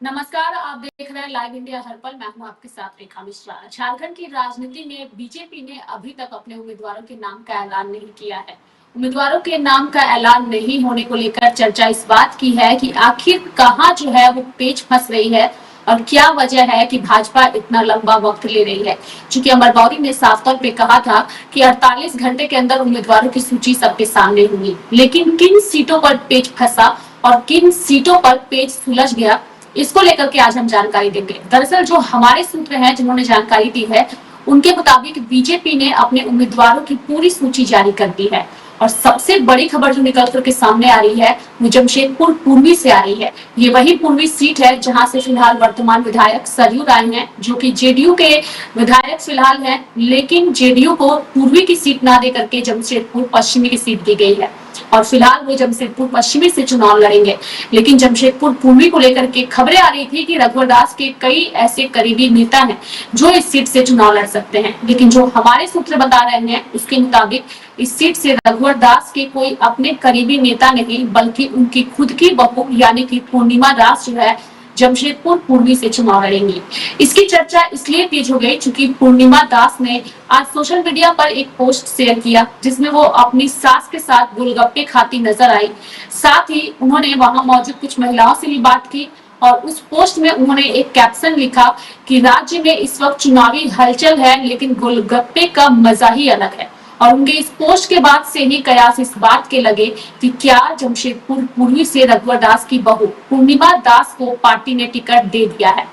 नमस्कार, आप देख रहे हैं लाइव इंडिया हर पल। मैं हूं आपके साथ रेखा मिश्रा। झारखंड की राजनीति में बीजेपी ने अभी तक अपने उम्मीदवारों के नाम का ऐलान नहीं किया है। उम्मीदवारों के नाम का ऐलान नहीं होने को लेकर चर्चा इस बात की है कि आखिर कहां जो है वो पेच फंस रही है और क्या वजह है कि भाजपा इतना लंबा वक्त ले रही है। चूंकि अमर गौरी ने साफ तौर पे कहा था कि 48 घंटे के अंदर उम्मीदवारों की सूची सबके सामने होगी, लेकिन किन सीटों पर पेच फंसा और किन सीटों पर पेच सुलझ गया, इसको लेकर के आज हम जानकारी देंगे। दरअसल जो हमारे सूत्र हैं जिन्होंने जानकारी दी है, उनके मुताबिक बीजेपी ने अपने उम्मीदवारों की पूरी सूची जारी कर दी है और सबसे बड़ी खबर जो निकल करके सामने आ रही है वो जमशेदपुर पूर्वी से आ रही है। ये वही पूर्वी सीट है जहां से फिलहाल वर्तमान विधायक सरयू राय हैं, जो कि जेडीयू के विधायक फिलहाल हैं, लेकिन जेडीयू को पूर्वी की सीट ना दे करके जमशेदपुर पश्चिमी की सीट दी गई है और फिलहाल वो जमशेदपुर पश्चिमी से चुनाव लड़ेंगे। लेकिन जमशेदपुर पूर्वी को लेकर के खबरें आ रही थी कि रघुवर दास के कई ऐसे करीबी नेता हैं जो इस सीट से चुनाव लड़ सकते हैं, लेकिन जो हमारे सूत्र बता रहे हैं उसके मुताबिक इस सीट से रघुवर दास के कोई अपने करीबी नेता नहीं बल्कि उनकी खुद की बहू यानी कि पूर्णिमा दास जो है जमशेदपुर पूर्वी से चुनाव लड़ेंगी। इसकी चर्चा इसलिए तेज हो गई क्योंकि पूर्णिमा दास ने आज सोशल मीडिया पर एक पोस्ट शेयर किया जिसमें वो अपनी सास के साथ गोलगप्पे खाती नजर आई। साथ ही उन्होंने वहां मौजूद कुछ महिलाओं से भी बात की और उस पोस्ट में उन्होंने एक कैप्शन लिखा कि राज्य में इस वक्त चुनावी हलचल है लेकिन गोलगप्पे का मजा ही अलग है। और उनके इस पोस्ट के बाद से ही कयास इस बात के लगे कि क्या जमशेदपुर पूर्वी से रघुवर दास की बहू पूर्णिमा दास को पार्टी ने टिकट दे दिया है।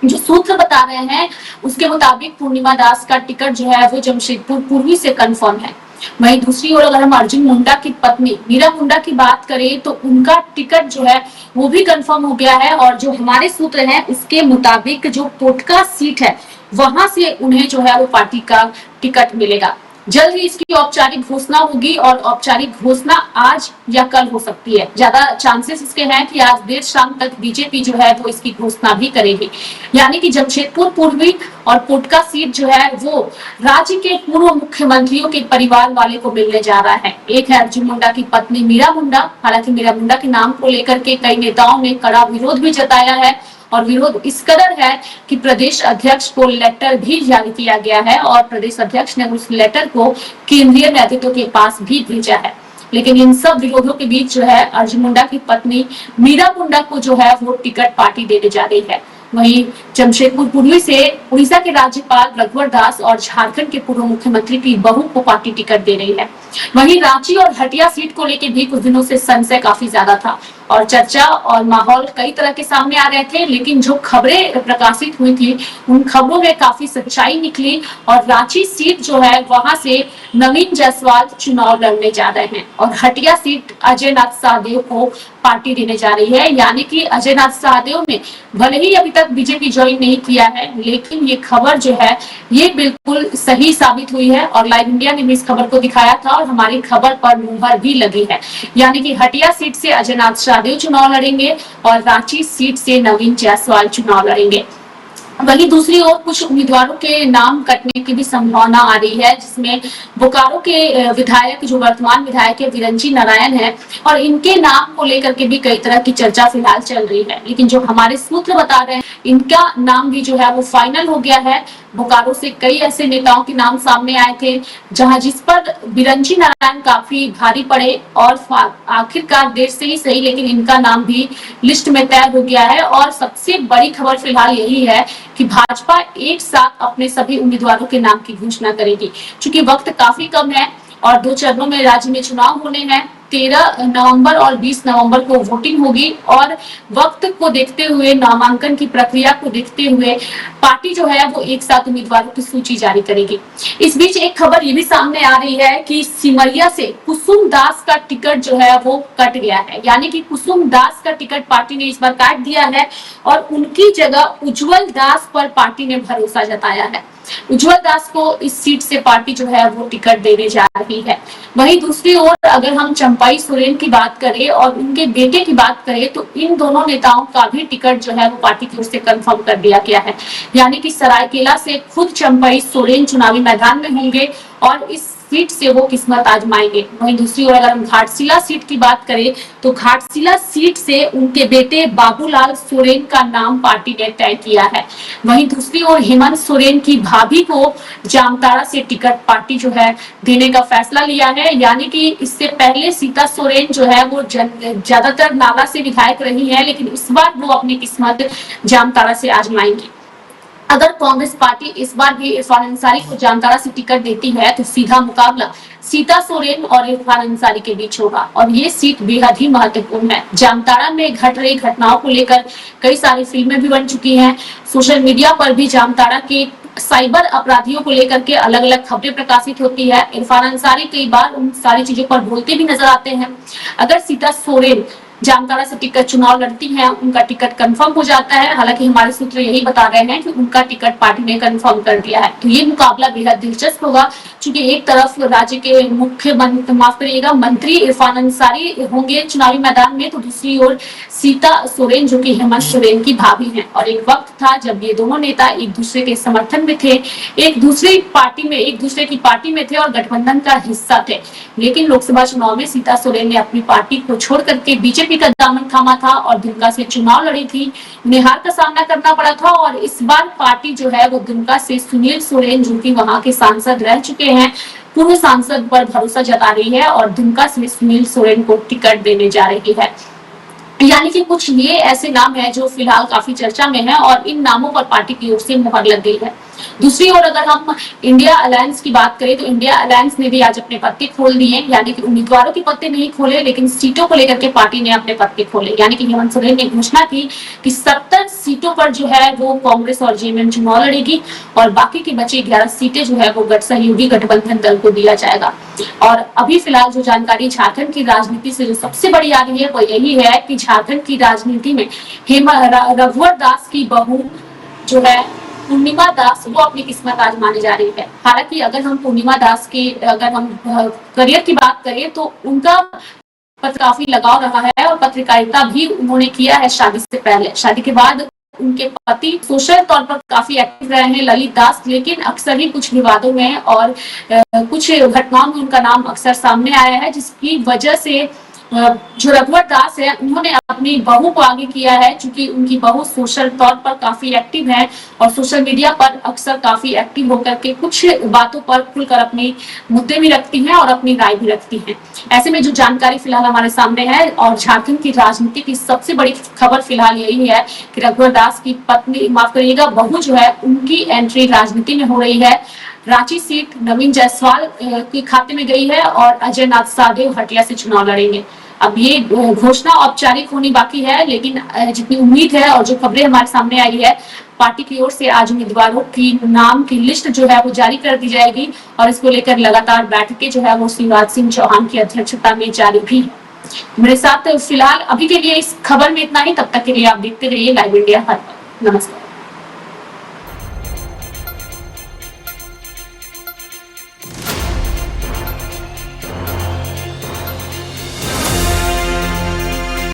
जो सूत्र बता रहे हैं उसके मुताबिक पूर्णिमा दास का टिकट जो है वो जमशेदपुर पूर्वी से कंफर्म है। वहीं दूसरी ओर अगर हम अर्जुन मुंडा की पत्नी मीरा मुंडा की बात करें तो उनका टिकट जो है वो भी कंफर्म हो गया है और जो हमारे सूत्र हैं उसके मुताबिक जो पोटका सीट है वहां से उन्हें जो है वो पार्टी का टिकट मिलेगा। जल्द ही इसकी औपचारिक घोषणा होगी और औपचारिक घोषणा आज या कल हो सकती है। ज्यादा चांसेस इसके हैं कि आज देर शाम तक बीजेपी जो है वो इसकी घोषणा भी करेगी। यानी कि जमशेदपुर पूर्वी और पोटका सीट जो है वो राज्य के पूर्व मुख्यमंत्रियों के परिवार वाले को मिलने जा रहा है। एक है अर्जुन मुंडा की पत्नी मीरा मुंडा। हालांकि मीरा मुंडा के नाम को लेकर के कई नेताओं ने कड़ा विरोध भी जताया है और विरोध इस कदर है कि प्रदेश अध्यक्ष को लेटर भी जारी किया गया है और प्रदेश अध्यक्ष ने उस लेटर को केंद्रीय नेतृत्व के पास भी भेजा है। लेकिन इन सब विरोधों के बीच जो है अर्जुन मुंडा की पत्नी मीरा मुंडा को जो है वो टिकट पार्टी देने जा रही है। वहीं जमशेदपुर पूर्वी से उड़ीसा के राज्यपाल रघुवर दास और झारखंड के पूर्व मुख्यमंत्री की बहू को पार्टी टिकट दे रही है। वहीं रांची और हटिया सीट को लेकर भी कुछ दिनों से संशय काफी ज्यादा था और चर्चा और माहौल कई तरह के सामने आ रहे थे, लेकिन जो खबरें प्रकाशित हुई थी उन खबरों में काफी सच्चाई निकली और रांची सीट जो है वहां से नवीन जायसवाल चुनाव लड़ने जा रहे हैं और हटिया सीट अजय नाथ शाहदेव को पार्टी देने जा रही है। यानी कि अजय नाथ शाहदेव ने भले ही अभी तक बीजेपी ज्वाइन नहीं किया है, लेकिन ये खबर जो है ये बिल्कुल सही साबित हुई है और लाइव इंडिया ने भी इस खबर को दिखाया था और हमारी खबर पर मुहर भी लगी है। यानी कि हटिया सीट से अजय नाथ शाहदेव चुनाव लड़ेंगे और रांची सीट से नवीन जायसवाल चुनाव लड़ेंगे। वहीं दूसरी ओर कुछ उम्मीदवारों के नाम कटने की भी संभावना आ रही है, जिसमें बोकारो के विधायक जो वर्तमान विधायक है विरंची नारायण है और इनके नाम को लेकर के भी कई तरह की चर्चा फिलहाल चल रही है। लेकिन जो हमारे सूत्र बता रहे हैं इनका नाम भी जो है वो फाइनल हो गया है। बोकारो से कई ऐसे नेताओं के नाम सामने आए थे जहां जिस पर विरंची नारायण काफी भारी पड़े और आखिरकार देर से ही सही लेकिन इनका नाम भी लिस्ट में तय हो गया है। और सबसे बड़ी खबर फिलहाल यही है कि भाजपा एक साथ अपने सभी उम्मीदवारों के नाम की घोषणा करेगी। चूंकि वक्त काफी कम है और 2 चरणों में राज्य में चुनाव होने हैं। 13 नवंबर और 20 नवंबर को वोटिंग होगी और वक्त को देखते हुए नामांकन की प्रक्रिया को देखते हुए पार्टी जो है वो एक साथ उम्मीदवारों की सूची जारी करेगी। इस बीच एक खबर ये भी सामने आ रही है कि सिमरिया से कुसुम दास का टिकट जो है वो कट गया है। यानी कि कुसुम दास का टिकट पार्टी ने इस बार काट दिया है और उनकी जगह उज्जवल दास पर पार्टी ने भरोसा जताया है। उज्जवल दास को इस सीट से पार्टी जो है वो टिकट देने जा रही है। वहीं दूसरी ओर अगर हम चंपाई सोरेन की बात करें और उनके बेटे की बात करें तो इन दोनों नेताओं का भी टिकट जो है वो पार्टी की ओर से कंफर्म कर दिया गया है। यानी कि सरायकेला से खुद चंपाई सोरेन चुनावी मैदान में होंगे और इस फिर से वो किस्मत आजमाएंगे। वहीं दूसरी ओर अगर हम घाटशिला सीट की बात करें तो घाटशिला सीट से उनके बेटे बाबूलाल सोरेन का नाम पार्टी ने तय किया है। वहीं दूसरी ओर हेमंत सोरेन की भाभी को जामताड़ा से टिकट पार्टी जो है देने का फैसला लिया है। यानी कि इससे पहले सीता सोरेन जो है वो ज्यादातर नाला से विधायक रही है, लेकिन इस बार वो अपनी किस्मत जामताड़ा से आजमाएंगी। अगर कांग्रेस पार्टी इस बार भी इरफान अंसारी को जामताड़ा से टिकट देती है तो सीधा मुकाबला सीता सोरेन और इरफान अंसारी के बीच होगा और ये सीट बेहद ही महत्वपूर्ण है। जामताड़ा में घट रही घटनाओं को लेकर कई सारी फिल्में भी बन चुकी हैं। सोशल मीडिया पर भी जामताड़ा के साइबर अपराधियों को लेकर के अलग अलग खबरें प्रकाशित होती है। इरफान अंसारी कई बार उन सारी चीजों पर बोलते भी नजर आते हैं। अगर सीता सोरेन जामताड़ा से टिकट चुनाव लड़ती हैं, उनका टिकट कंफर्म हो जाता है। हालांकि हमारे सूत्र यही बता रहे हैं कि उनका टिकट पार्टी ने कंफर्म कर दिया है। तो ये मुकाबला बेहद दिलचस्प होगा, क्योंकि एक तरफ राज्य के मंत्री इरफान अंसारी होंगे चुनावी मैदान में, तो दूसरी ओर सीता सोरेन जो कि हेमंत सोरेन की भाभी हैं। और एक वक्त था जब ये दोनों नेता एक दूसरे के समर्थन में थे, एक दूसरे की पार्टी में थे और गठबंधन का हिस्सा थे। लेकिन लोकसभा चुनाव में सीता सोरेन ने अपनी पार्टी को छोड़ करके बीजेपी का दामन थामा था और दुमका से चुनाव लड़ी थी। उन्हें हार का सामना करना पड़ा था और इस बार पार्टी जो है वो दुमका से सुनील सोरेन जो कि वहां के सांसद रह चुके हैं, पूर्व सांसद पर भरोसा जता रही है और दुमका से सुनील सोरेन को टिकट देने जा रही है। यानी कि कुछ ये ऐसे नाम है जो फिलहाल काफी चर्चा में है और इन नामों पर पार्टी की ओर से मुहर लग गई है। दूसरी ओर अगर हम इंडिया अलायंस की बात करें तो इंडिया अलायंस ने भी आज अपने पत्ते खोल दिए। यानी कि उम्मीदवारों के पत्ते नहीं खोले, लेकिन सीटों को लेकर के पार्टी ने अपने पत्ते खोले। यानी कि हेमंत सोरेन ने घोषणा की कि 70 सीटों पर जो है वो कांग्रेस और जेएमएम चुनाव लड़ेगी और बाकी की बची 11 सीटें जो है वो सहयोगी गठबंधन दल को दिया जाएगा। और अभी फिलहाल जो जानकारी झारखंड की राजनीति से जो सबसे बड़ी आ रही है वो यही है कि झारखंड की राजनीति में रघुवर दास की बहू जो है पूर्णिमा दास वो अपनी किस्मत आजमाने जा रही है। हालांकि अगर हम पूर्णिमा दास के करियर की बात करें तो उनका काफी लगाव रहा है और पत्रकारिता भी उन्होंने किया है शादी से पहले। शादी के बाद उनके पति सोशल तौर पर काफी एक्टिव रहे हैं ललित दास, लेकिन अक्सर ही कुछ विवादों में और कुछ घटनाओं में उनका नाम अक्सर सामने आया है, जिसकी वजह से जो रघुवर दास है उन्होंने अपनी बहू को आगे किया है, क्योंकि उनकी बहू सोशल तौर पर काफी एक्टिव है और सोशल मीडिया पर अक्सर काफी एक्टिव होकर के कुछ बातों पर खुलकर अपनी मुद्दे भी रखती हैं और अपनी राय भी रखती हैं। ऐसे में जो जानकारी फिलहाल हमारे सामने है और झारखंड की राजनीति की सबसे बड़ी खबर फिलहाल यही है कि रघुवर दास की पत्नी बहू जो है उनकी एंट्री राजनीति में हो रही है। रांची सीट नवीन जायसवाल के खाते में गई है और अजय नाथ साहदेव हटिया से चुनाव लड़ेंगे। अब ये घोषणा औपचारिक होनी बाकी है, लेकिन जितनी उम्मीद है और जो खबरें हमारे सामने आई है, पार्टी की ओर से आज उम्मीदवारों की नाम की लिस्ट जो है वो जारी कर दी जाएगी और इसको लेकर लगातार बैठकें जो है वो शिवराज सिंह चौहान की अध्यक्षता में जारी भी है। मेरे साथ फिलहाल अभी के लिए इस खबर में इतना ही। तब तक के लिए आप देखते रहिए लाइव इंडिया हर पल। नमस्कार।